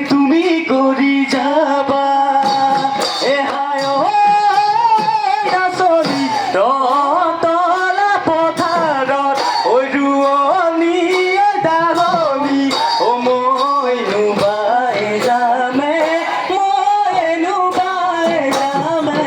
তুমি কৰি যাবা হায় নাচনি তলা পথাৰত ৰোৱনীয়ে দাহনি মইনো বাই যামে মইনো বাই যামে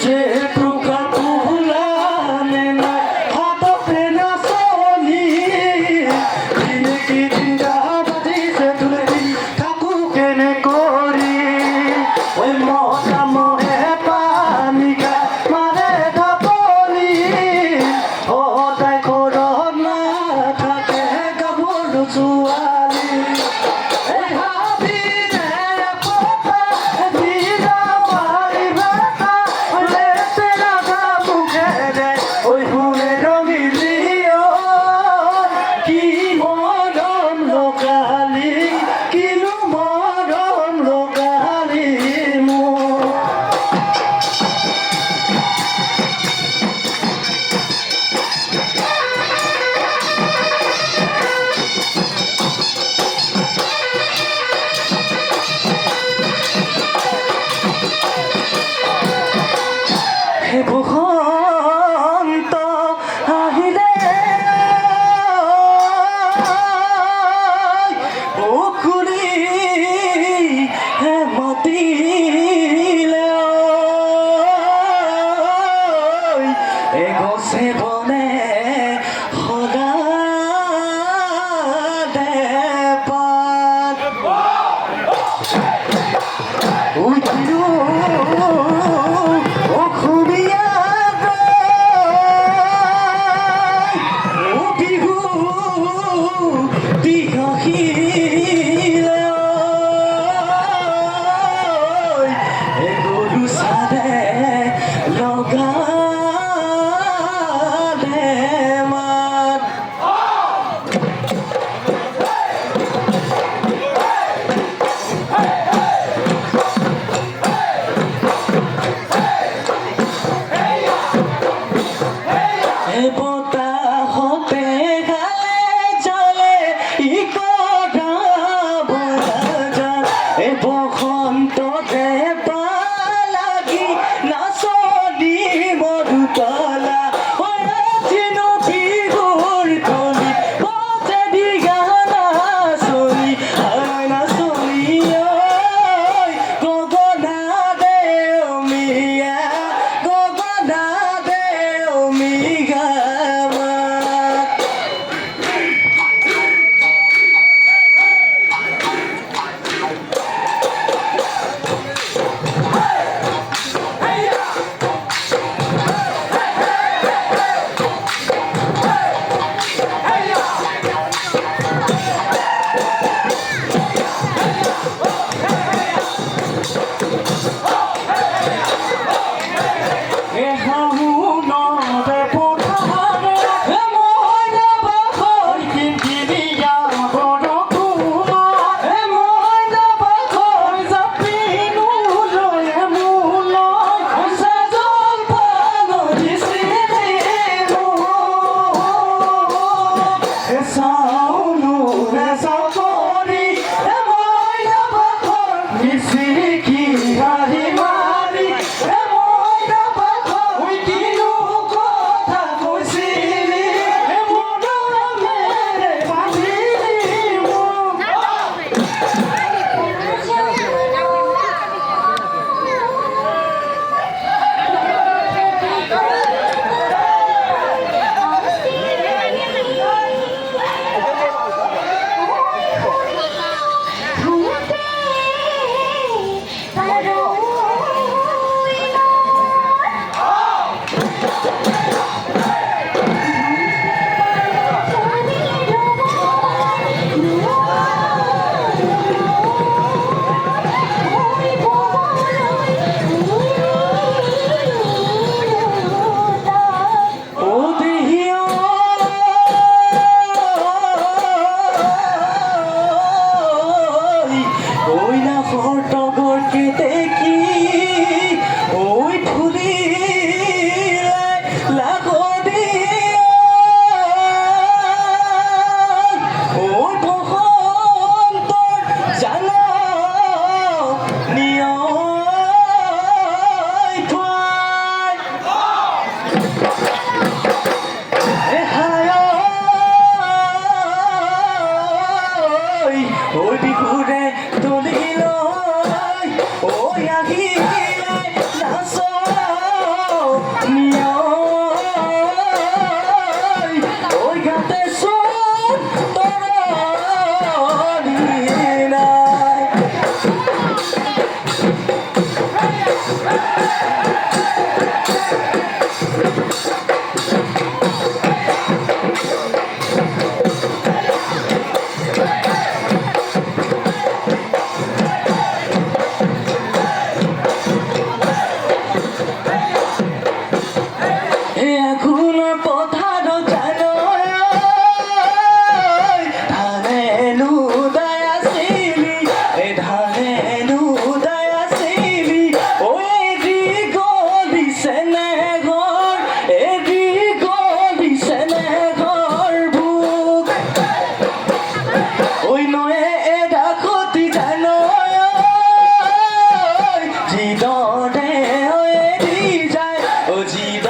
যে টুকা তুলানে নাই হাততে নাচনি দিনে কি দিন বাজিছে তুলে দিন থাকো কেনে করি ওই মহা মহে পানি খাই মারে ধাপনি সদায় ঘৰত নাথাকে গাভৰু ছোৱালী বসন্ত আহিলে বকুলি মাতিলে গছে বনে সদায় পাত গৰু চাৰে লগালে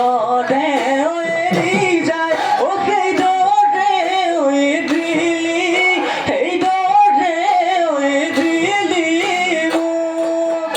দৰে এৰি যায় অ সেই দৰে দিলি সেই দৰে দিলি মোক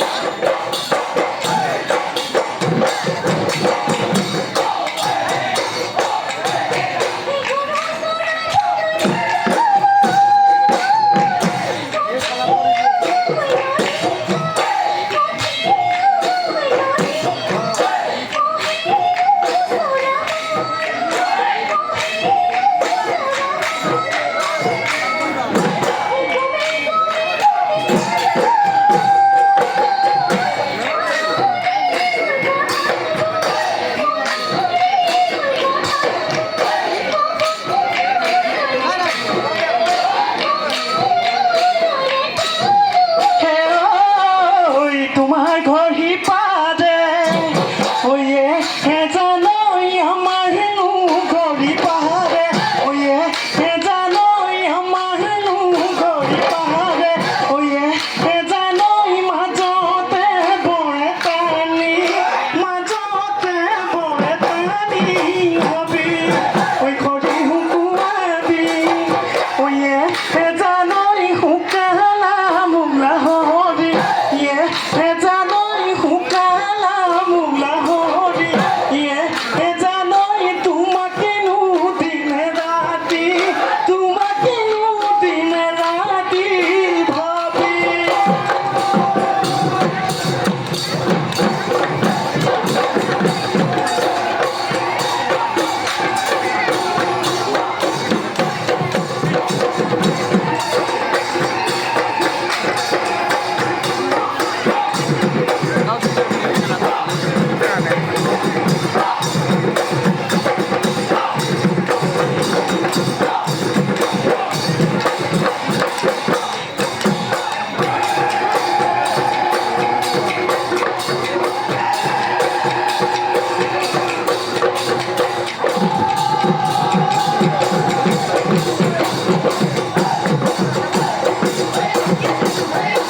তোমার ঘর হিপাদে ওয়ে হে জানোই আমার নু গরি পাহাড়ে ওয়ে হে জানোই আমার নু গরি পাহাড়ে ওয়ে হে জানোই মাজতে বড়ে পানি হবি ওই খড়ি হুকুমাবি ওয়ে হে জানোই হুকালা মুগলা হরি ইয়ে হে জানোই হুকালা মুগলা হরি ইয়ে হে জানোই তোমাকে নু দিনে রাতি ভাবি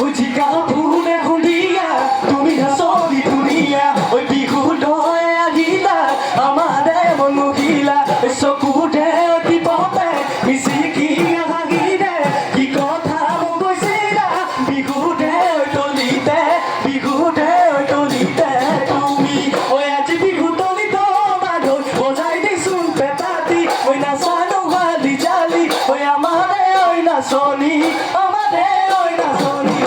ওই ঠিকা ফুলে খুলিয়া তুমি হাসলি দুনিয়া ওই বিহু দয় আহিলা আমারে মন মুহিলা চকুতে অতি পথে মিচিকি হাঁহিলে কি কথা মোক কৈছিলা বিহুতে তলিতে তুমি ওই আজি বিহু তলিত বাগৈ বজাই দিছোন পেটাতি ওই নাচানো হালি জালি ওই আমারে ওই নাচনি আমারে ওই নাচনি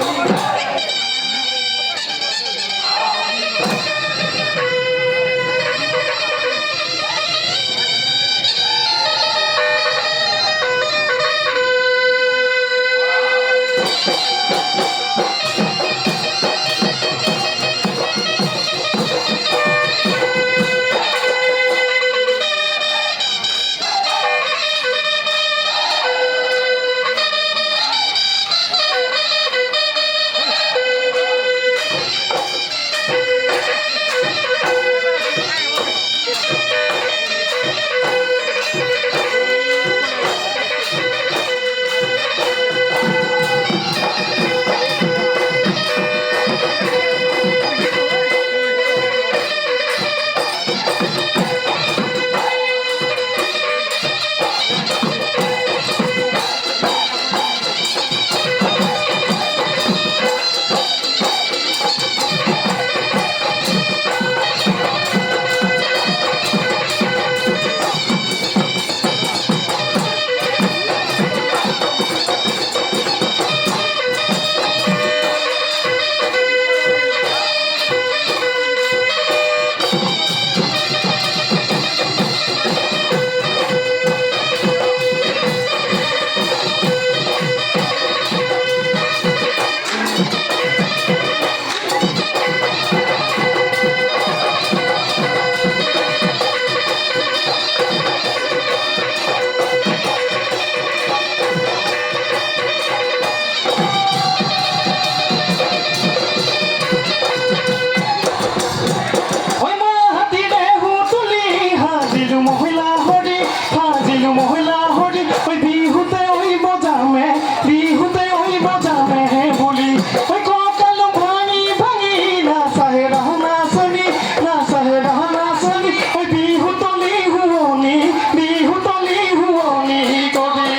বিহুতলি হুৱনি বিহুতলি হুৱনি কৰে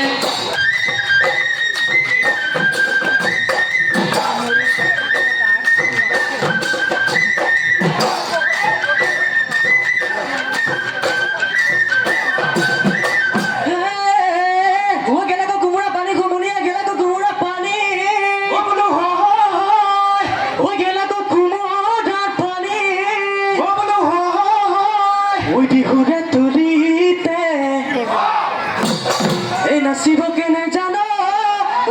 Nasibo que ne jano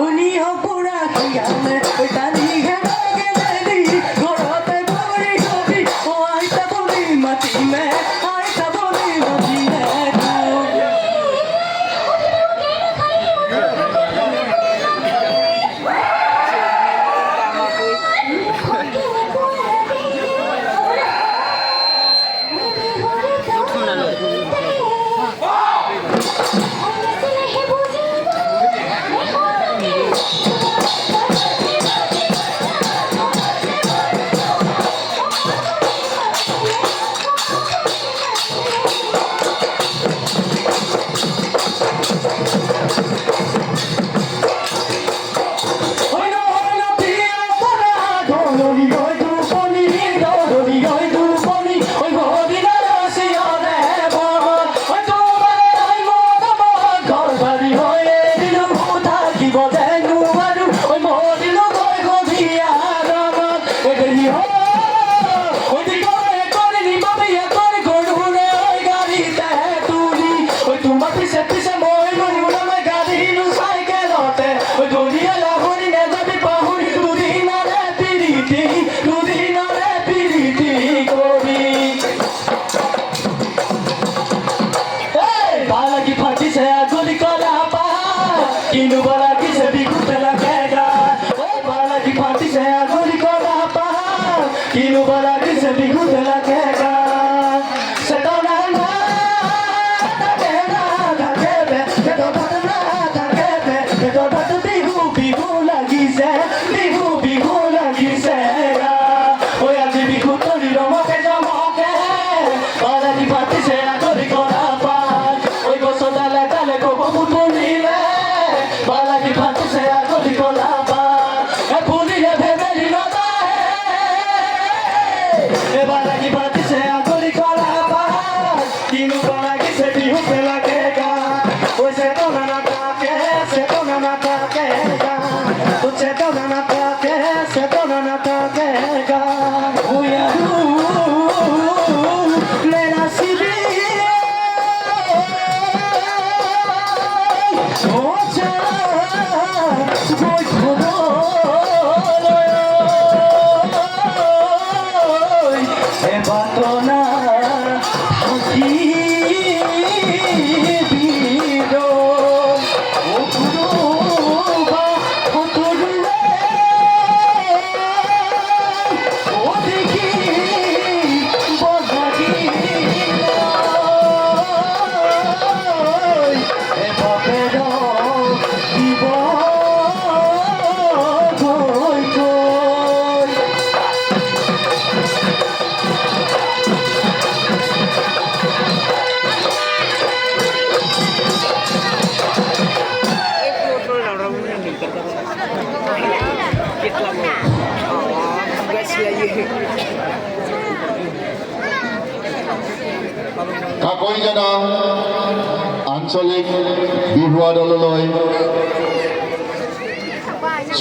uni ho pura khiyale tani ghana gele di gorote buri hobi o aita buri mati me Kinu bala kise bikute lagega, oh bala ki party se agoli kola pa. Kinu bala kise bikute lagega, se dona na takebe, se dona na takebe, se dona tu bihu lagi se ga. Oh ya ji bihu to ni romo ke, bala ki party se agoli kola pa. Oi go so dale go putuli le. Bala ki phantu se agoli kola pa e phuli le bhebeli no da e bala ki phantu se agoli kola pa tinu bala ki se bihu pe lagega o se dona na ta ke ga o se dona na ta ke ga uya mera sibi Kakoijana আঞ্চলিক বিহুৱা দললৈ